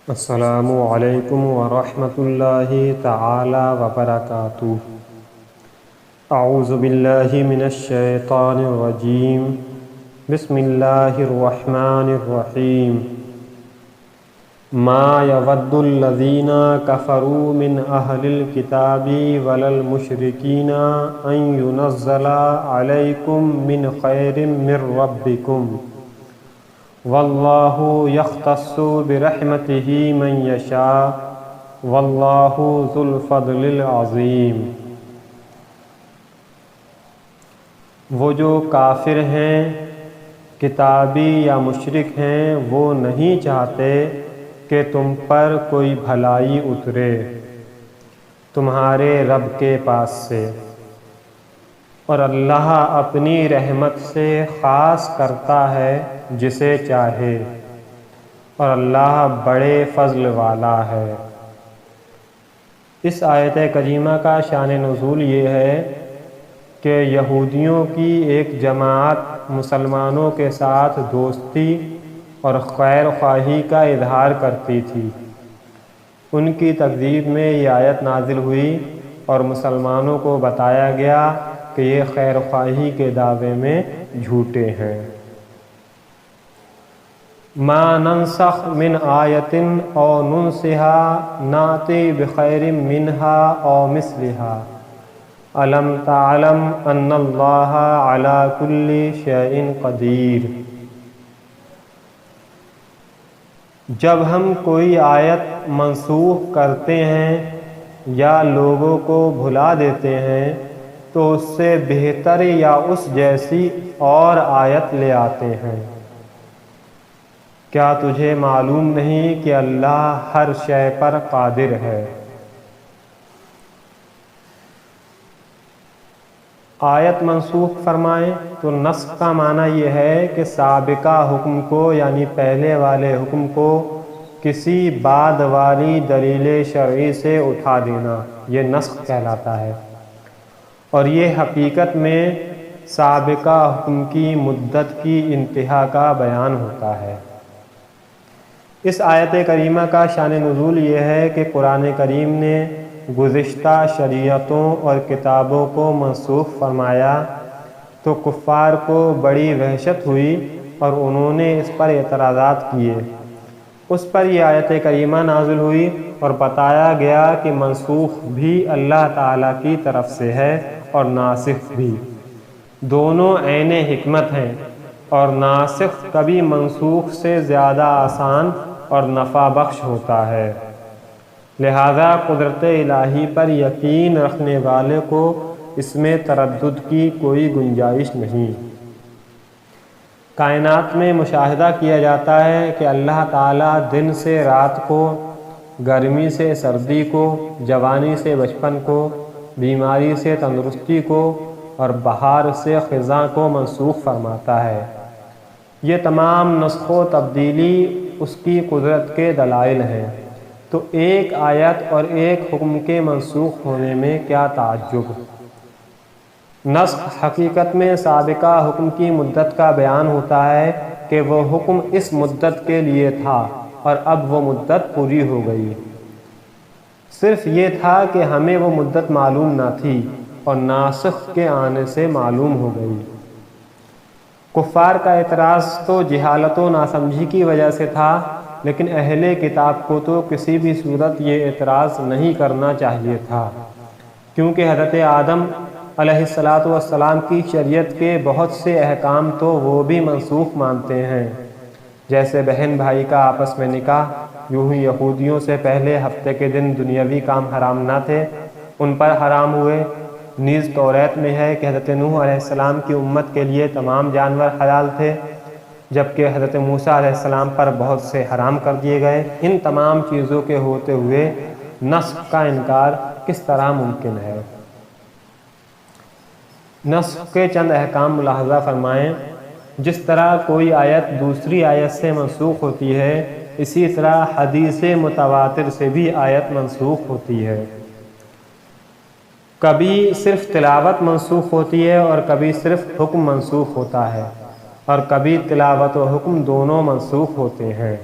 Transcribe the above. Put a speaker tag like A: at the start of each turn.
A: السلام علیکم ورحمۃ اللہ تعالی وبرکاتہ۔ اعوذ باللہ من الشیطان الرجیم، بسم اللہ الرحمن الرحیم۔ ما یود الذین کفروا من اہل الکتاب ولا المشرکین ان ینزل علیکم من خیر من ربکم واللہ یختص برحمتہ من یشاء واللہ ذو الفضل العظیم۔ وہ جو کافر ہیں، کتابی یا مشرک ہیں، وہ نہیں چاہتے کہ تم پر کوئی بھلائی اترے تمہارے رب کے پاس سے، اور اللہ اپنی رحمت سے خاص کرتا ہے جسے چاہے، اور اللہ بڑے فضل والا ہے۔ اس آیت کریمہ کا شان نزول یہ ہے کہ یہودیوں کی ایک جماعت مسلمانوں کے ساتھ دوستی اور خیر خواہی کا اظہار کرتی تھی۔ ان کی تکذیب میں یہ آیت نازل ہوئی اور مسلمانوں کو بتایا گیا کہ یہ خیر خواہی کے دعوے میں جھوٹے ہیں۔ ما ننسخ من آیت او ننسها ناتی بخیر منہا او مثلہا الم تعلم ان اللہ علی کل شیء قدیر۔ جب ہم کوئی آیت منسوخ کرتے ہیں یا لوگوں کو بھلا دیتے ہیں تو اس سے بہتر یا اس جیسی اور آیت لے آتے ہیں۔ کیا تجھے معلوم نہیں کہ اللہ ہر شے پر قادر ہے؟ آیت منسوخ فرمائیں تو نسخ کا معنی یہ ہے کہ سابقہ حکم کو یعنی پہلے والے حکم کو کسی بعد والی دلیل شرعی سے اٹھا دینا، یہ نسخ کہلاتا ہے، اور یہ حقیقت میں سابقہ حکم کی مدت کی انتہا کا بیان ہوتا ہے۔ اس آیت کریمہ کا شان نزول یہ ہے کہ قرآن کریم نے گزشتہ شریعتوں اور کتابوں کو منسوخ فرمایا تو کفار کو بڑی وحشت ہوئی اور انہوں نے اس پر اعتراضات کیے۔ اس پر یہ آیت کریمہ نازل ہوئی اور بتایا گیا کہ منسوخ بھی اللہ تعالیٰ کی طرف سے ہے اور ناسخ بھی، دونوں عین حکمت ہیں، اور ناسخ کبھی منسوخ سے زیادہ آسان اور نفع بخش ہوتا ہے۔ لہذا قدرت الہی پر یقین رکھنے والے کو اس میں تردد کی کوئی گنجائش نہیں۔ کائنات میں مشاہدہ کیا جاتا ہے کہ اللہ تعالیٰ دن سے رات کو، گرمی سے سردی کو، جوانی سے بچپن کو، بیماری سے تندرستی کو اور بہار سے خزاں کو منسوخ فرماتا ہے۔ یہ تمام نسخ و تبدیلی اس کی قدرت کے دلائل ہیں، تو ایک آیت اور ایک حکم کے منسوخ ہونے میں کیا تعجب؟ نسخ حقیقت میں سابقہ حکم کی مدت کا بیان ہوتا ہے کہ وہ حکم اس مدت کے لیے تھا اور اب وہ مدت پوری ہو گئی۔ صرف یہ تھا کہ ہمیں وہ مدت معلوم نہ تھی اور ناسخ کے آنے سے معلوم ہو گئی۔ کفار کا اعتراض تو جہالت و ناسمجھی کی وجہ سے تھا، لیکن اہل کتاب کو تو کسی بھی صورت یہ اعتراض نہیں کرنا چاہیے تھا، کیونکہ حضرت آدم علیہ السلام کی شریعت کے بہت سے احکام تو وہ بھی منسوخ مانتے ہیں، جیسے بہن بھائی کا آپس میں نکاح۔ یوں ہی یہودیوں سے پہلے ہفتے کے دن دنیاوی کام حرام نہ تھے، ان پر حرام ہوئے۔ نیز توریت میں ہے کہ حضرت نوح علیہ السلام کی امت کے لیے تمام جانور حلال تھے، جبکہ حضرت موسیٰ علیہ السلام پر بہت سے حرام کر دیے گئے۔ ان تمام چیزوں کے ہوتے ہوئے نسخ کا انکار کس طرح ممکن ہے؟ نسخ کے چند احکام ملاحظہ فرمائیں۔ جس طرح کوئی آیت دوسری آیت سے منسوخ ہوتی ہے، اسی طرح حدیث متواتر سے بھی آیت منسوخ ہوتی ہے۔ کبھی صرف تلاوت منسوخ ہوتی ہے اور کبھی صرف حکم منسوخ ہوتا ہے، اور کبھی تلاوت و حکم دونوں منسوخ ہوتے ہیں۔